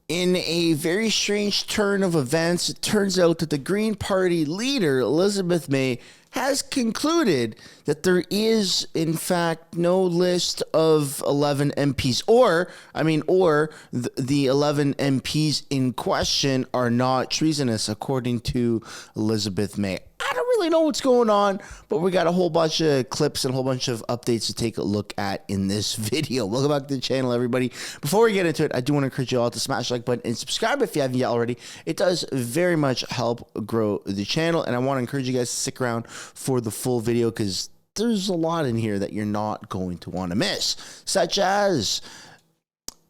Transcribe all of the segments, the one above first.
In a very strange turn of events, it turns out that the Green Party leader, Elizabeth May, has concluded that there is, in fact, no list of 11 MPs, or the 11 MPs in question are not treasonous, according to Elizabeth May. I don't really know what's going on, but we got a whole bunch of clips and a whole bunch of updates to take a look at in this video. Welcome back to the channel, everybody. Before we get into it, I do want to encourage you all to smash the like button and subscribe if you haven't yet already. It does very much help grow the channel, and I want to encourage you guys to stick around for the full video because there's a lot in here that you're not going to want to miss, such as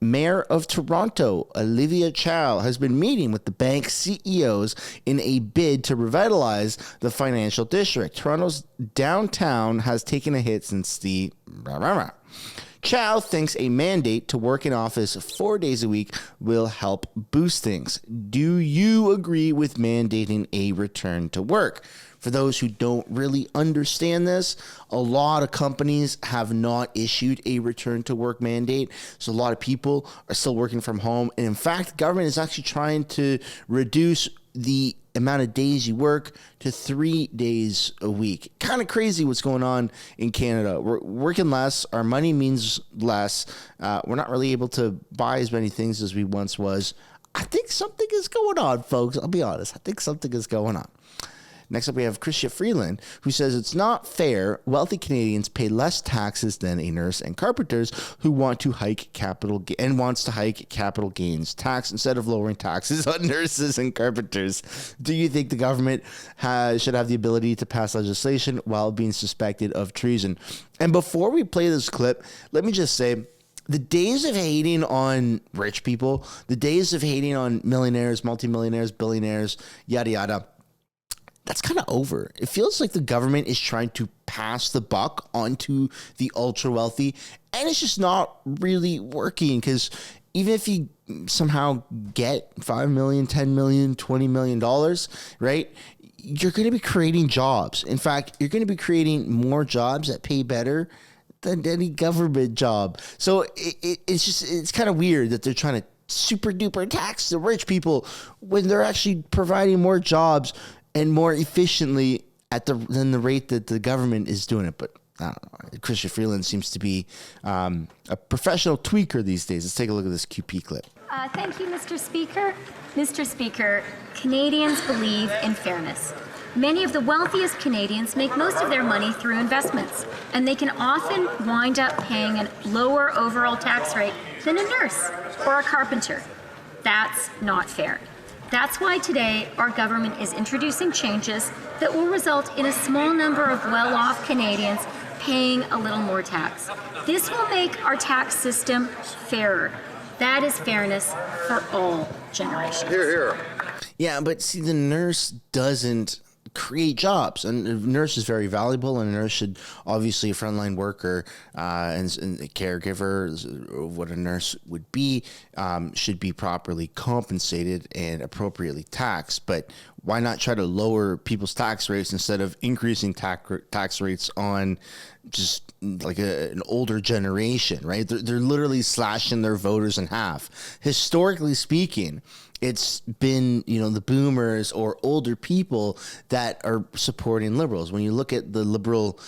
Mayor of Toronto, Olivia Chow, has been meeting with the bank CEOs in a bid to revitalize the financial district. Toronto's downtown has taken a hit since the Chow thinks a mandate to work in office 4 days a week will help boost things. Do you agree with mandating a return to work? For those who don't really understand this, a lot of companies have not issued a return to work mandate. So a lot of people are still working from home. And in fact, the government is actually trying to reduce the amount of days you work to 3 days a week. Kind of crazy what's going on in Canada. We're working less. Our money means less. We're not really able to buy as many things as we once was. I think something is going on, folks. I'll be honest. I think something is going on. Next up, we have Chrystia Freeland, who says it's not fair wealthy Canadians pay less taxes than a nurse and carpenters who want to hike capital gains tax instead of lowering taxes on nurses and carpenters. Do you think the government should have the ability to pass legislation while being suspected of treason? And before we play this clip, let me just say, the days of hating on rich people, the days of hating on millionaires, multimillionaires, billionaires, yada, yada, that's kind of over. It feels like the government is trying to pass the buck onto the ultra wealthy, and it's just not really working because even if you somehow get $5 million, $10 million, $20 million, right, you're going to be creating jobs. In fact, you're going to be creating more jobs that pay better than any government job. So it's kind of weird that they're trying to super duper tax the rich people when they're actually providing more jobs and more efficiently than the rate that the government is doing it. But I don't know. Chrystia Freeland seems to be a professional tweaker these days. Let's take a look at this QP clip. Thank you, Mr. Speaker. Mr. Speaker, Canadians believe in fairness. Many of the wealthiest Canadians make most of their money through investments, and they can often wind up paying a lower overall tax rate than a nurse or a carpenter. That's not fair. That's why today our government is introducing changes that will result in a small number of well-off Canadians paying a little more tax. This will make our tax system fairer. That is fairness for all generations. Hear, hear. Yeah, but see, the nurse doesn't create jobs, and a nurse is very valuable, and a nurse should, obviously, a frontline worker and a caregiver, what a nurse would be, should be properly compensated and appropriately taxed. But why not try to lower people's tax rates instead of increasing tax rates on just like an older generation, right? They're literally slashing their voters in half. Historically speaking, it's been, the boomers or older people that are supporting liberals. When you look at the liberal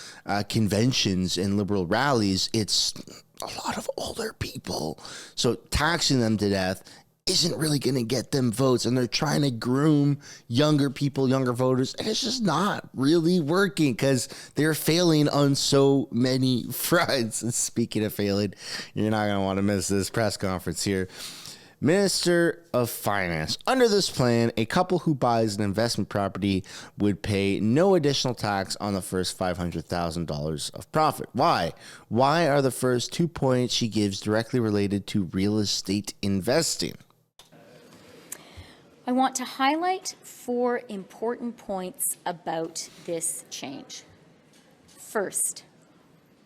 conventions and liberal rallies, it's a lot of older people. So taxing them to death isn't really going to get them votes, and they're trying to groom younger people, younger voters, and it's just not really working because they're failing on so many fronts. And speaking of failing, you're not going to want to miss this press conference here. Minister of Finance. Under this plan, a couple who buys an investment property would pay no additional tax on the first $500,000 of profit. Why? Why are the first 2 points she gives directly related to real estate investing? I want to highlight 4 important points about this change. First,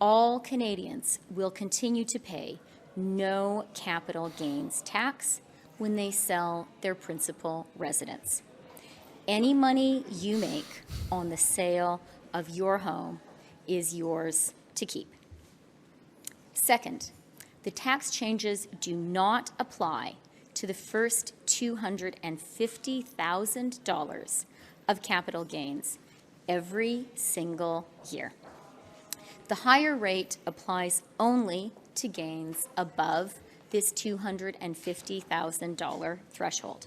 all Canadians will continue to pay no capital gains tax when they sell their principal residence. Any money you make on the sale of your home is yours to keep. Second, the tax changes do not apply to the first $250,000 of capital gains every single year. The higher rate applies only to gains above this $250,000 threshold.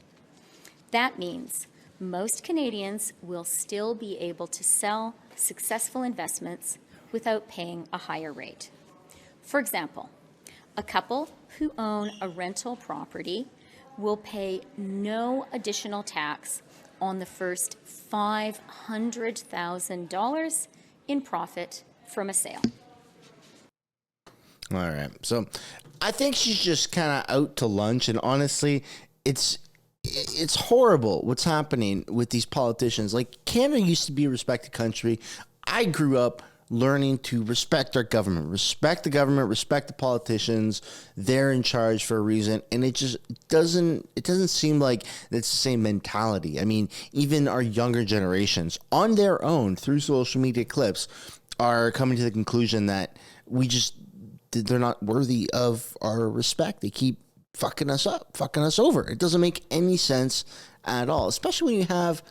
That means most Canadians will still be able to sell successful investments without paying a higher rate. For example, a couple who own a rental property will pay no additional tax on the first $500,000 in profit from a sale. All right. So I think she's just kind of out to lunch. And honestly, it's horrible what's happening with these politicians. Like, Canada used to be a respected country. I grew up learning to respect our government, respect the politicians. They're in charge for a reason. And it just doesn't seem like it's the same mentality. I mean, even our younger generations on their own through social media clips are coming to the conclusion that they're not worthy of our respect. They keep fucking us up, fucking us over. It doesn't make any sense at all, especially when you have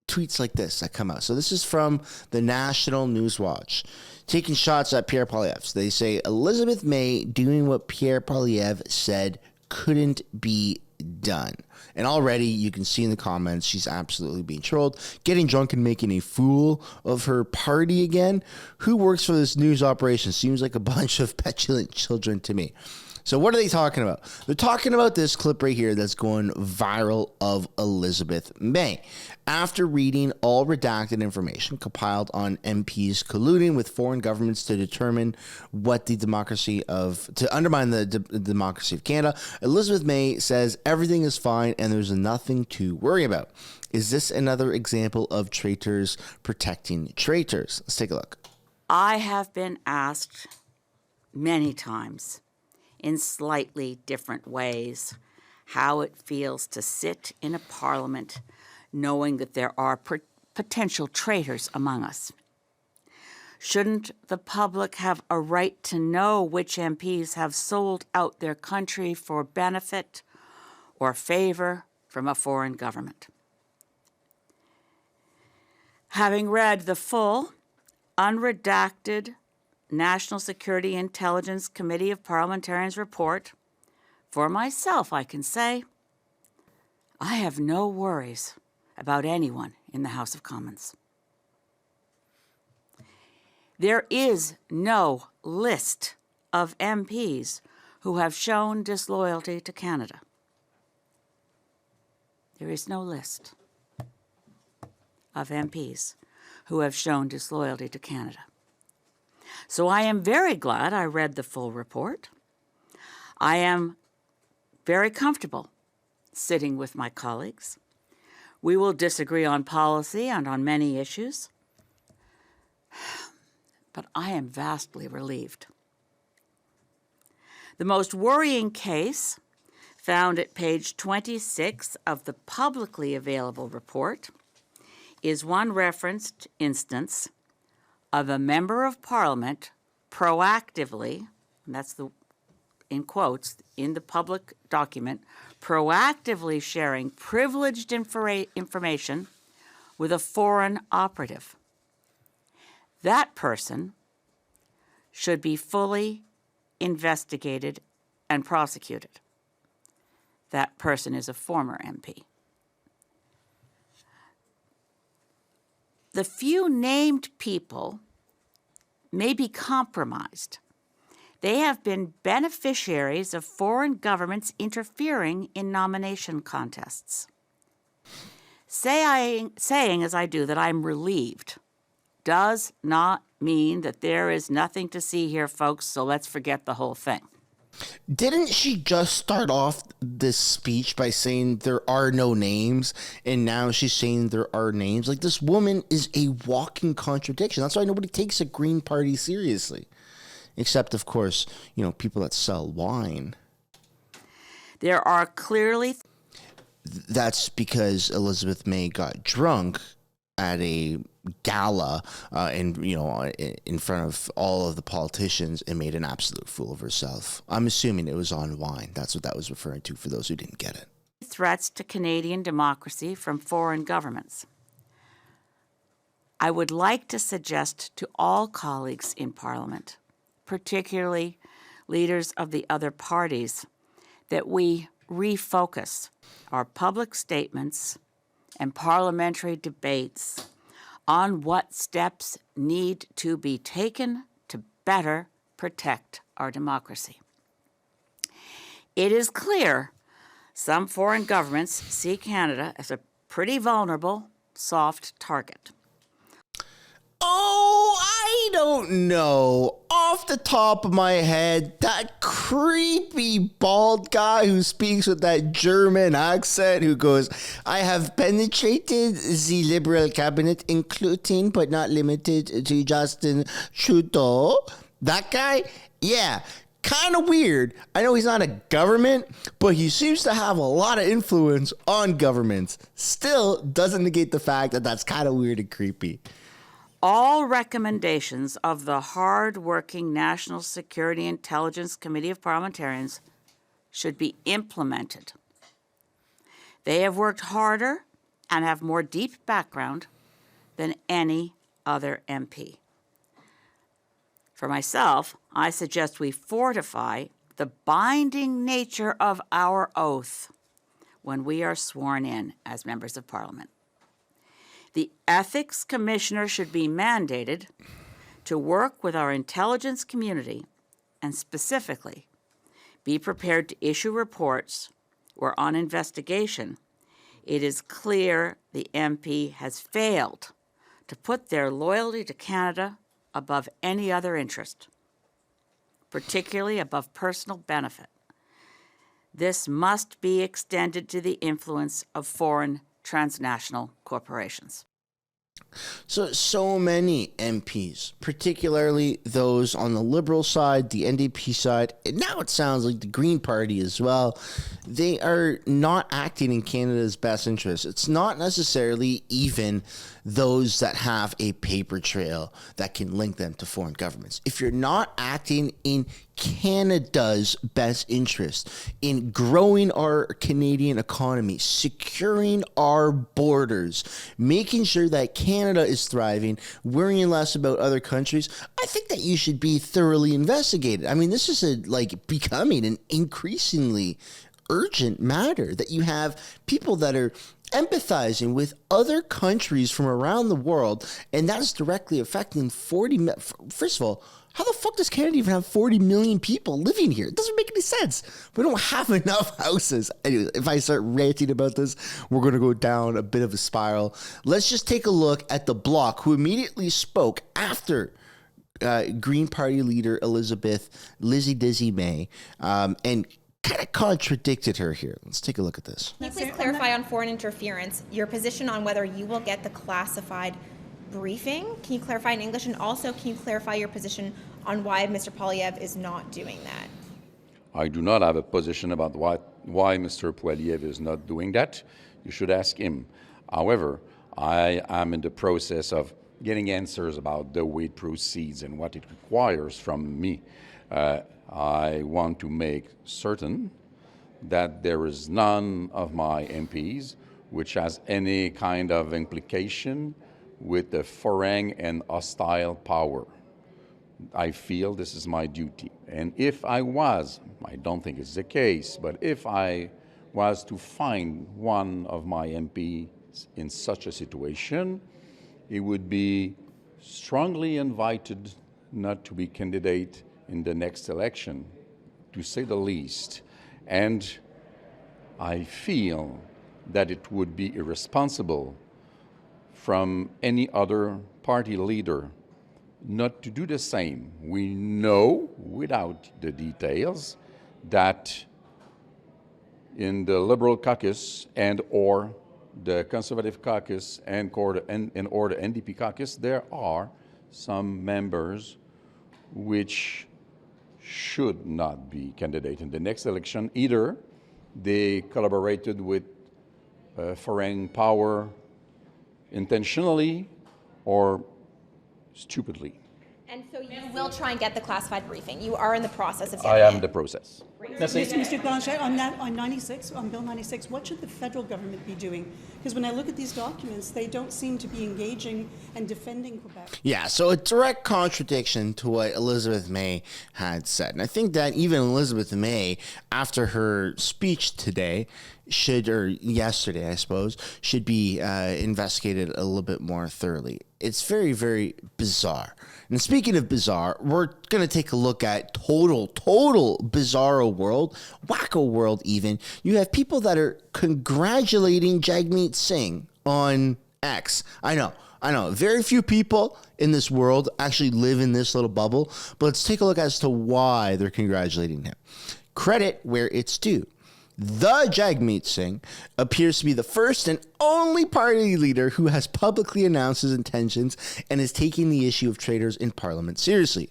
tweets like this that come out. So this is from the National News Watch, taking shots at Pierre Poilievre. They say Elizabeth May doing what Pierre Poilievre said couldn't be done. And already you can see in the comments she's absolutely being trolled, getting drunk and making a fool of her party again. Who works for this news operation? Seems like a bunch of petulant children to me. So what are they talking about? They're talking about this clip right here that's going viral of Elizabeth May. After reading all redacted information compiled on MPs colluding with foreign governments to determine what to undermine the democracy of Canada, Elizabeth May says everything is fine and there's nothing to worry about. Is this another example of traitors protecting traitors? Let's take a look. I have been asked many times in slightly different ways how it feels to sit in a parliament knowing that there are potential traitors among us. Shouldn't the public have a right to know which MPs have sold out their country for benefit or favor from a foreign government? Having read the full, unredacted National Security Intelligence Committee of Parliamentarians report, for myself, I can say, I have no worries about anyone in the House of Commons. There is no list of MPs who have shown disloyalty to Canada. There is no list of MPs who have shown disloyalty to Canada. So I am very glad I read the full report. I am very comfortable sitting with my colleagues. We will disagree on policy and on many issues, but I am vastly relieved. The most worrying case, found at page 26 of the publicly available report, is one referenced instance of a member of Parliament proactively, and that's the in quotes in the public document, proactively sharing privileged information with a foreign operative. That person should be fully investigated and prosecuted. That person is a former MP. The few named people may be compromised. They have been beneficiaries of foreign governments interfering in nomination contests. Saying as I do that I'm relieved does not mean that there is nothing to see here, folks, so let's forget the whole thing. Didn't she just start off this speech by saying there are no names, and now she's saying there are names? Like, this woman is a walking contradiction. That's why nobody takes a Green Party seriously, except, of course, people that sell wine. There are clearly... That's because Elizabeth May got drunk at a gala and in front of all of the politicians and made an absolute fool of herself. I'm assuming it was on wine. That's what that was referring to for those who didn't get it. Threats to Canadian democracy from foreign governments. I would like to suggest to all colleagues in Parliament, particularly leaders of the other parties, that we refocus our public statements and parliamentary debates on what steps need to be taken to better protect our democracy. It is clear some foreign governments see Canada as a pretty vulnerable, soft target. Oh, I don't know. Off the top of my head, that creepy bald guy who speaks with that German accent who goes, I have penetrated the Liberal cabinet, including but not limited to Justin Trudeau. That guy? Yeah. Kind of weird. I know he's not a government, but he seems to have a lot of influence on governments. Still doesn't negate the fact that that's kind of weird and creepy. All recommendations of the hard-working National Security Intelligence Committee of Parliamentarians should be implemented. They have worked harder and have more deep background than any other MP. For myself, I suggest we fortify the binding nature of our oath when we are sworn in as members of Parliament. The Ethics Commissioner should be mandated to work with our intelligence community and specifically be prepared to issue reports where on investigation it is clear the MP has failed to put their loyalty to Canada above any other interest, particularly above personal benefit. This must be extended to the influence of foreign transnational corporations. So many MPs, particularly those on the Liberal side, the NDP side, and now it sounds like the Green Party as well, they are not acting in Canada's best interest. It's not necessarily even those that have a paper trail that can link them to foreign governments. If you're not acting in Canada's best interest in growing our Canadian economy, securing our borders, making sure that Canada is thriving, worrying less about other countries, I think that you should be thoroughly investigated. I mean, this is becoming an increasingly urgent matter that you have people that are empathizing with other countries from around the world, and that is directly affecting first of all, how the fuck does Canada even have 40 million people living here? It doesn't make any sense. We don't have enough houses. Anyway, if I start ranting about this, we're going to go down a bit of a spiral. Let's just take a look at the Bloc, who immediately spoke after Green Party leader Lizzie Dizzy May, and kind of contradicted her here. Let's take a look at this. Can you please clarify on foreign interference your position on whether you will get the classified briefing? Can you clarify in English? And also, can you clarify your position on why Mr. Poilievre is not doing that? I do not have a position about why Mr. Poilievre is not doing that. You should ask him. However, I am in the process of getting answers about the way it proceeds and what it requires from me. I want to make certain that there is none of my MPs which has any kind of implication with the foreign and hostile power. I feel this is my duty. And if I don't think it's the case, but if I was to find one of my MPs in such a situation, he would be strongly invited not to be candidate in the next election, to say the least. And I feel that it would be irresponsible from any other party leader not to do the same. We know, without the details, that in the Liberal caucus and or the Conservative caucus and or the NDP caucus, there are some members which should not be candidate in the next election. Either they collaborated with foreign power intentionally or stupidly. And so you will try and get the classified briefing. You are in the process of I getting am it. the process. Mr. Blanchet, on 96, on Bill 96, what should the federal government be doing? Because when I look at these documents, they don't seem to be engaging and defending Quebec. Yeah, so a direct contradiction to what Elizabeth May had said. And I think that even Elizabeth May, after her speech today, yesterday, I suppose, should be investigated a little bit more thoroughly. It's very, very bizarre. And speaking of bizarre, we're going to take a look at total bizarro world, wacko world even. You have people that are congratulating Jagmeet Singh on X. I know. Very few people in this world actually live in this little bubble, but let's take a look as to why they're congratulating him. Credit where it's due. The Jagmeet Singh appears to be the first and only party leader who has publicly announced his intentions and is taking the issue of traitors in Parliament seriously.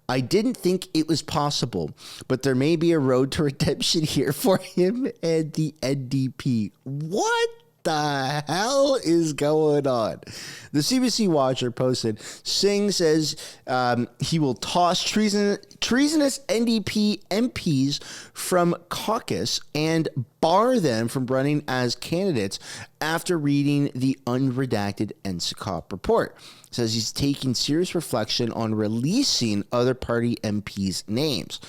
I didn't think it was possible, but there may be a road to redemption here for him and the NDP. What the hell is going on? The CBC Watcher posted, Singh says he will toss treasonous NDP MPs from caucus and bar them from running as candidates after reading the unredacted NSICOP report. Says he's taking serious reflection on releasing other party MPs' names.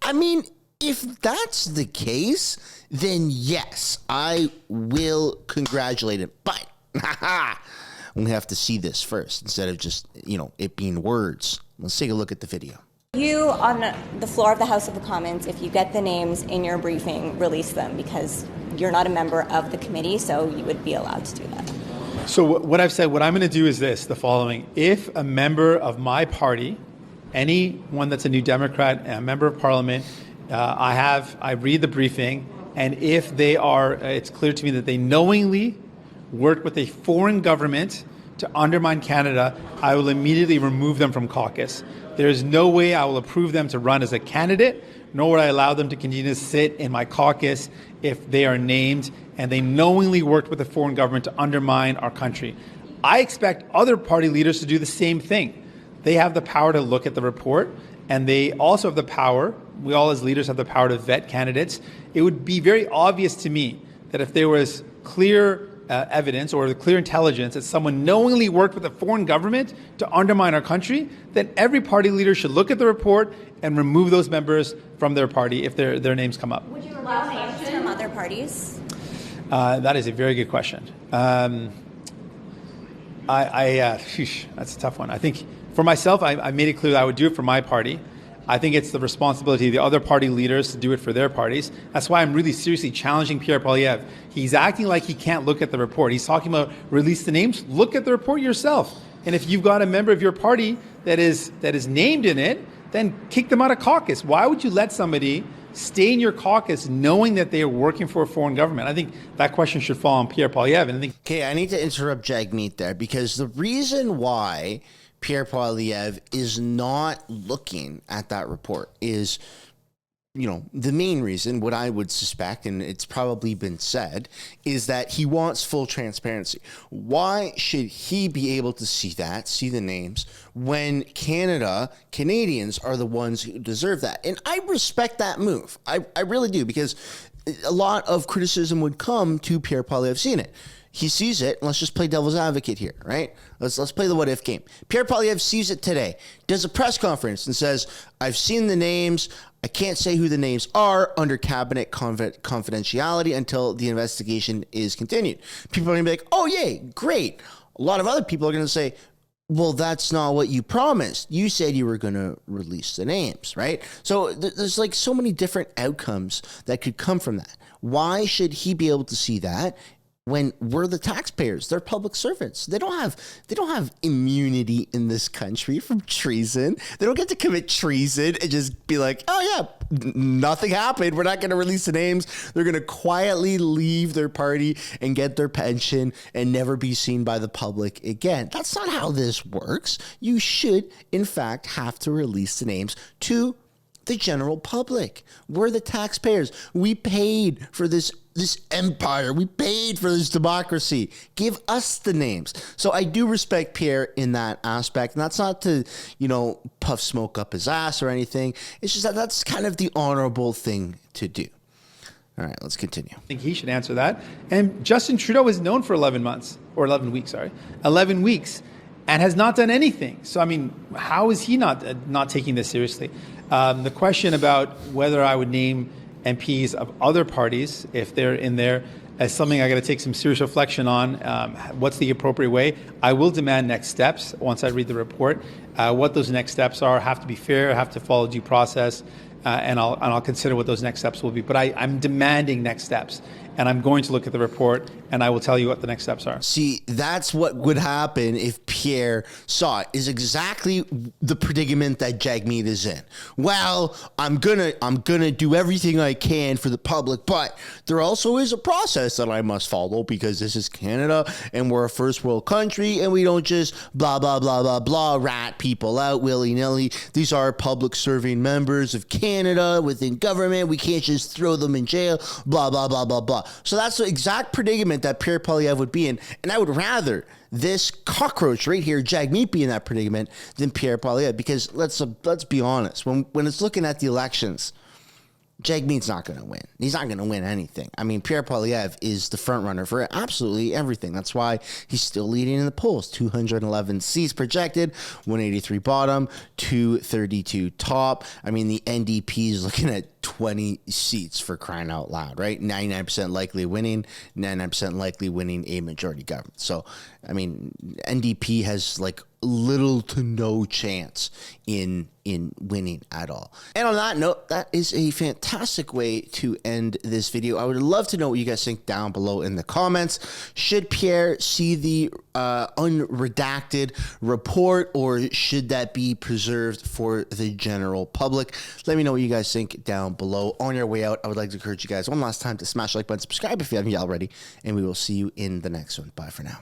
I mean, if that's the case, then yes, I will congratulate him. But we have to see this first instead of just, it being words. Let's take a look at the video. You, on the floor of the House of Commons, if you get the names in your briefing, release them because you're not a member of the committee, so you would be allowed to do that. So what I've said, what I'm going to do is the following. If a member of my party, anyone that's a New Democrat, a member of Parliament, I read the briefing, and if they are, it's clear to me that they knowingly work with a foreign government to undermine Canada, I will immediately remove them from caucus. There is no way I will approve them to run as a candidate, nor would I allow them to continue to sit in my caucus if they are named and they knowingly worked with a foreign government to undermine our country. I expect other party leaders to do the same thing. They have the power to look at the report, and they also have the power, we all as leaders have the power to vet candidates. It would be very obvious to me that if there was clear evidence or the clear intelligence that someone knowingly worked with a foreign government to undermine our country, then every party leader should look at the report and remove those members from their party if their names come up. Would you allow names from other parties? That is a very good question. That's a tough one. I think for myself, I made it clear that I would do it for my party. I think it's the responsibility of the other party leaders to do it for their parties. That's why I'm really seriously challenging Pierre Poilievre. He's acting like he can't look at the report. He's talking about release the names. Look at the report yourself. And if you've got a member of your party that is named in it, then kick them out of caucus. Why would you let somebody stay in your caucus knowing that they are working for a foreign government? I think that question should fall on Pierre Poilievre. And I think Okay, I need to interrupt Jagmeet there because the reason why Pierre Poilievre is not looking at that report is, the main reason, what I would suspect, and it's probably been said, is that he wants full transparency. Why should he be able to see the names, when Canadians are the ones who deserve that? And I respect that move. I really do, because a lot of criticism would come to Pierre Poilievre seeing it. He sees it, and let's just play devil's advocate here, right? Let's play the what-if game. Pierre Poilievre sees it today, does a press conference, and says, I've seen the names. I can't say who the names are under cabinet confidentiality until the investigation is continued. People are going to be like, oh, yay, great. A lot of other people are going to say, well, that's not what you promised. You said you were going to release the names, right? So there's like so many different outcomes that could come from that. Why should he be able to see that when we're the taxpayers? They're public servants. They don't have immunity in this country from treason. They don't get to commit treason and just be like, oh yeah, nothing happened. We're not going to release the names. They're going to quietly leave their party and get their pension and never be seen by the public again. That's not how this works. You should, in fact, have to release the names to the general public. We're the taxpayers. We paid for this this empire. We paid for this democracy. Give us the names. So I do respect Pierre in that aspect. And that's not to, puff smoke up his ass or anything. It's just that that's kind of the honorable thing to do. All right, let's continue. I think he should answer that. And Justin Trudeau is known for 11 weeks, and has not done anything. So, I mean, how is he not taking this seriously? The question about whether I would name MPs of other parties, if they're in there, as something I got to take some serious reflection on. What's the appropriate way? I will demand next steps once I read the report. What those next steps are have to be fair, have to follow due process, and I'll consider what those next steps will be. But I'm demanding next steps, and I'm going to look at the report, and I will tell you what the next steps are. See, that's what would happen if Pierre saw it, is exactly the predicament that Jagmeet is in. Well, I'm gonna do everything I can for the public, but there also is a process that I must follow because this is Canada and we're a first world country and we don't just blah, blah, blah, blah, blah, rat people out willy-nilly. These are public serving members of Canada within government. We can't just throw them in jail, blah, blah, blah, blah, blah. So that's the exact predicament that Pierre Poilievre would be in. And I would rather this cockroach right here, Jagmeet, be in that predicament than Pierre Poilievre, because let's be honest. When it's looking at the elections, Jagmeet's not going to win. He's not going to win anything. I mean, Pierre Poilievre is the front runner for absolutely everything. That's why he's still leading in the polls. 211 seats projected, 183 bottom, 232 top. I mean, the NDP is looking at 20 seats, for crying out loud, right? 99% likely winning, 99% likely winning a majority government. So, I mean, NDP has like little to no chance in winning at all. And on that note, that is a fantastic way to end this video. I would love to know what you guys think down below in the comments. Should Pierre see the unredacted report, or should that be preserved for the general public? Let me know what you guys think down below. On your way out, I would like to encourage you guys one last time to smash the like button, subscribe if you haven't yet already, and we will see you in the next one. Bye for now.